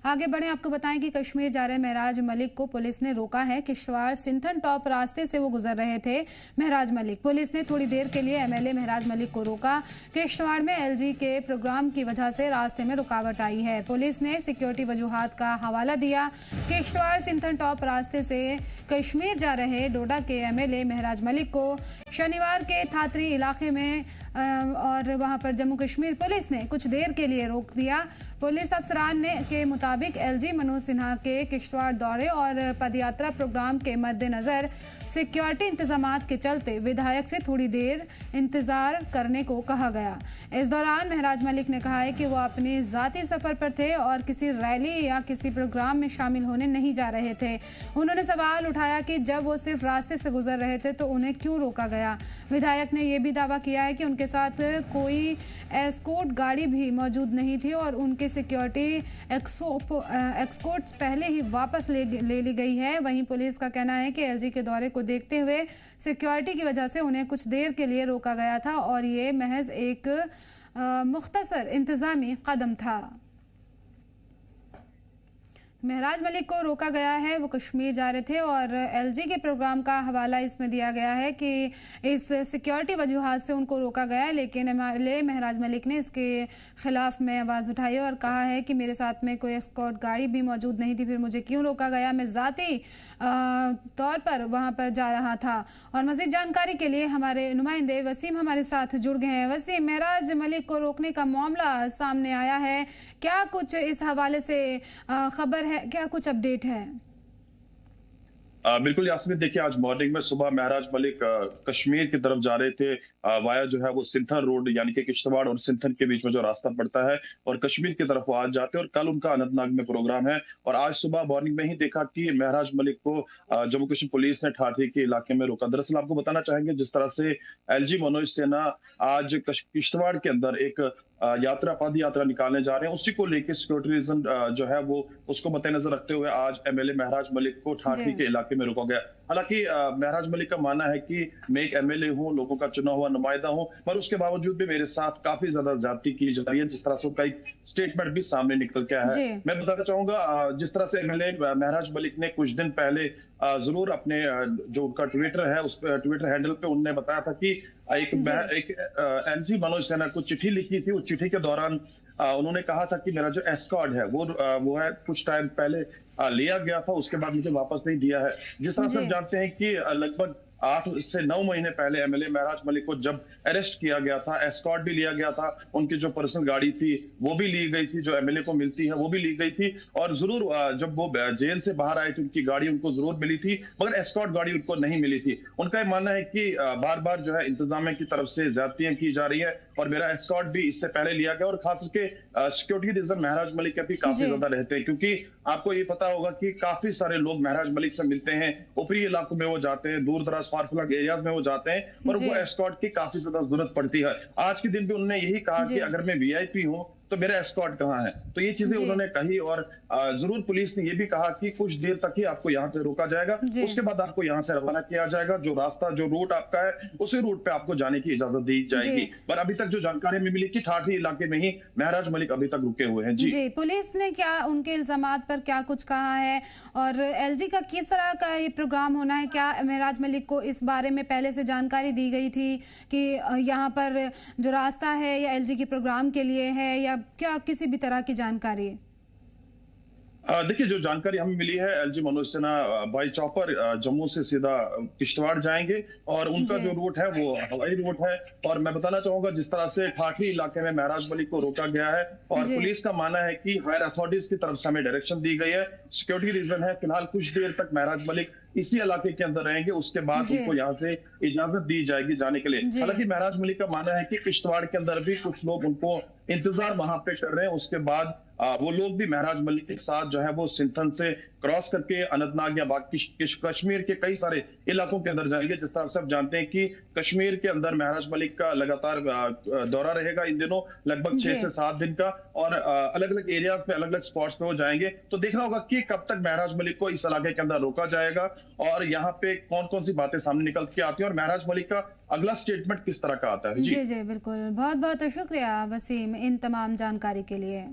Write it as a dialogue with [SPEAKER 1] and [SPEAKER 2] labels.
[SPEAKER 1] आगे बढ़े, आपको बताएं कि कश्मीर जा रहे महराज मलिक को पुलिस ने रोका है। किश्तवाड़ सिंथन टॉप रास्ते से वो गुजर रहे थे। महराज मलिक, पुलिस ने थोड़ी देर के लिए एमएलए महराज मलिक को रोका। किश्तवाड़ में एलजी के प्रोग्राम की वजह से रास्ते में रुकावट आई है। पुलिस ने सिक्योरिटी वजूहात का हवाला दिया। किश्तवाड़ सिंथन टॉप रास्ते से कश्मीर जा रहे डोडा के एमएलए महराज मलिक को शनिवार के थातरी इलाके में और वहां पर जम्मू कश्मीर पुलिस ने कुछ देर के लिए रोक दिया। पुलिस अफसरान के मुताबिक एलजी मनोज सिन्हा के किश्तवाड़ दौरे और पदयात्रा प्रोग्राम के मद्देनजर सिक्योरिटी इंतजामात के चलते विधायक से थोड़ी देर इंतजार करने को कहा गया। इस दौरान महराज मलिक ने कहा है कि वो अपने जाती सफर पर थे और किसी रैली या किसी प्रोग्राम में शामिल होने नहीं जा रहे थे। उन्होंने सवाल उठाया कि जब वो सिर्फ रास्ते से गुजर रहे थे तो उन्हें क्यों रोका गया। विधायक ने यह भी दावा किया है कि उनके साथ कोई एस्कॉर्ट गाड़ी भी मौजूद नहीं थी और उनके सिक्योरिटी एस्कॉर्ट्स पहले ही वापस ले ली गई है। वहीं पुलिस का कहना है कि एलजी के दौरे को देखते हुए सिक्योरिटी की वजह से उन्हें कुछ देर के लिए रोका गया था और ये महज एक मुख्तसर इंतजामी कदम था। महराज मलिक को रोका गया है, वो कश्मीर जा रहे थे और एलजी के प्रोग्राम का हवाला इसमें दिया गया है कि इस सिक्योरिटी वजूहात से उनको रोका गया है। लेकिन एमएलए महराज मलिक ने इसके खिलाफ में आवाज़ उठाई और कहा है कि मेरे साथ में कोई एस्कॉर्ट गाड़ी भी मौजूद नहीं थी, फिर मुझे क्यों रोका गया, मैं ज़ाती तौर पर वहाँ पर जा रहा था। और मज़ीद जानकारी के लिए हमारे नुमाइंदे वसीम हमारे साथ जुड़ गए हैं। वसीम, महराज मलिक को रोकने का मामला सामने आया है, क्या कुछ इस हवाले से खबर है, क्या कुछ अपडेट है?
[SPEAKER 2] बिल्कुल यास्मीन, देखिए आज मॉर्निंग में सुबह महराज मलिक कश्मीर की तरफ जा रहे थे। वाया जो है वो सिंथन रोड यानी कि किश्तवाड़ और सिंथन के बीच में जो रास्ता पड़ता है और कश्मीर की तरफ वो आज जाते हैं और कल उनका अनंतनाग में प्रोग्राम है। और आज सुबह मॉर्निंग में ही देखा कि महराज मलिक को जम्मू कश्मीर पुलिस ने ठाठी के इलाके में रोका। दरअसल आपको बताना चाहेंगे, जिस तरह से एलजी मनोज सिन्हा आज किश्तवाड़ के अंदर एक पद यात्रा निकालने जा रहे हैं, उसी को लेकर सिक्योरिटी रीजन जो है वो उसको मद्देनजर रखते हुए आज एमएलए महराज मलिक को ठाठी के इलाके में रोका गया। हालांकि महराज मलिक का मानना है कि मैं एक एमएलए हूं, लोगों का चुना हुआ नुमाइंदा हूं, पर उसके बावजूद भी मेरे साथ काफी ज्यादा ज्यादती की जा रही है, जिस तरह से उनका एक स्टेटमेंट भी सामने निकल के आया है। मैं बताना चाहूंगा, जिस तरह से एमएलए महराज मलिक ने कुछ दिन पहले जरूर अपने जो उनका ट्विटर है उस ट्विटर हैंडल पे उन्होंने बताया था कि एक एलजी मनोज सिन्हा को चिट्ठी लिखी थी। उस चिट्ठी के दौरान उन्होंने कहा था कि मेरा जो एस्कॉर्ट है वो है कुछ टाइम पहले लिया गया था, उसके बाद मुझे वापस नहीं दिया है। जिस तरह से हम जानते हैं कि लगभग 8 से 9 महीने पहले एमएलए महराज मलिक को जब अरेस्ट किया गया था, एस्कॉर्ट भी लिया गया था, उनकी जो पर्सनल गाड़ी थी वो भी ली गई थी, जो एमएलए को मिलती है वो भी ली गई थी। और जरूर जब वो जेल से बाहर आए थे उनकी गाड़ी उनको जरूर मिली थी, मगर एस्कॉर्ट गाड़ी उनको नहीं मिली थी। उनका ये मानना है कि बार बार जो है इंतजामिया की तरफ से ज्यादतियां की जा रही है और मेरा एस्कॉर्ट भी इससे पहले लिया गया। और खास करके सिक्योरिटी रीजन महराज मलिक के भी काफी ज्यादा रहते हैं, क्योंकि आपको ये पता होगा कि काफी सारे लोग महराज मलिक से मिलते हैं, ऊपरी इलाकों में वो जाते हैं, दूर दराज फार-फ्लंग एरियाज में वो जाते हैं, पर वो एस्कॉर्ट की काफी ज्यादा जरूरत पड़ती है। आज के दिन भी उन्होंने यही कहा कि अगर मैं वीआईपी हूं तो मेरा एस्कॉर्ट कहाँ है, तो ये चीजें उन्होंने कही। और जरूर पुलिस ने ये भी कहा कि कुछ देर तक ही आपको यहाँ पे रोका जाएगा, उसके बाद आपको यहाँ से रवाना किया जाएगा। जो रास्ता जो रूट आपका है उसी रूट पे आपको जाने की इजाजत दी जाएगी। पर अभी तक जो जानकारी में मिली कि ठाठी इलाके में ही महराज मलिक अभी तक रुके हुए हैं।
[SPEAKER 1] जी, पुलिस ने क्या उनके इल्जामात पर क्या कुछ कहा है और एलजी का किस तरह का ये प्रोग्राम होना है? क्या महराज मलिक को इस बारे में पहले से जानकारी दी गई थी कि यहाँ पर जो रास्ता है या एलजी के प्रोग्राम के लिए है, या क्या किसी भी तरह की जानकारी है?
[SPEAKER 2] देखिए, जो जानकारी हमें मिली है, LG Manoj Sinha by chopper Jammu से सीधा किश्तवाड़ जाएंगे और उनका जो रूट है वो हवाई रूट है। और मैं बताना चाहूंगा, जिस तरह से ठाठी इलाके में महराज मलिक को रोका गया है और पुलिस का मानना है कि हायर अथॉरिटीज की तरफ से हमें डायरेक्शन दी गई है, सिक्योरिटी रीजन है, फिलहाल कुछ देर तक महराज मलिक इसी इलाके के अंदर रहेंगे, उसके बाद उनको यहाँ से इजाजत दी जाएगी जाने के लिए। हालांकि महराज मलिक का मानना है कि किश्तवाड़ के अंदर भी कुछ लोग उनको इंतजार वहां पे कर रहे हैं, उसके बाद वो लोग भी महराज मलिक के साथ जो है वो सिंथन से क्रॉस करके अनंतनाग या बाकी कश्मीर के कई सारे इलाकों के अंदर जाएंगे। जिस तरह से आप जानते हैं कि कश्मीर के अंदर महराज मलिक का लगातार दौरा रहेगा इन दिनों, लगभग 6 से 7 दिन का, और अलग अलग एरियाज पे अलग अलग स्पॉट्स पे वो जाएंगे। तो देखना होगा कि कब तक महराज मलिक को इस इलाके के अंदर रोका जाएगा और यहाँ पे कौन कौन सी बातें सामने निकल के आती हैं और महराज मलिक का अगला स्टेटमेंट किस तरह का आता है।
[SPEAKER 1] जी जी बिल्कुल, बहुत बहुत शुक्रिया वसीम इन तमाम जानकारी के लिए।